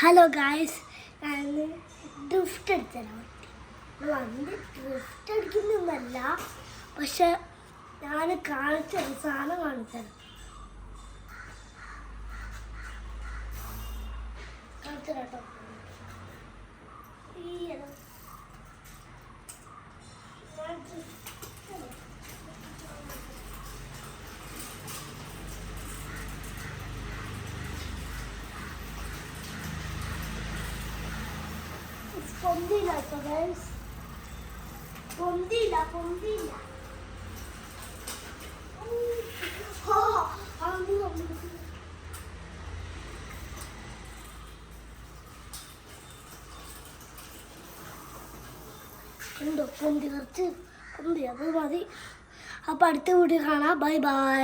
Hello guys, ഞാൻ drift അടിച്ചാൽ വണ്ടി ഡ്രിഫ്റ്റ് അടിക്കുന്നൊന്നല്ല, പക്ഷെ ഞാൻ കാണിച്ചത് സാധനം കാണിച്ചത് കേട്ടോ. പൊന്തില്ല പൊന്തില്ല ഉണ്ടോ? പൊന്തി കുറച്ച് പൊന്തി, അത് മതി. അപ്പം അടുത്ത വീഡിയോ കാണാം. Bye bye.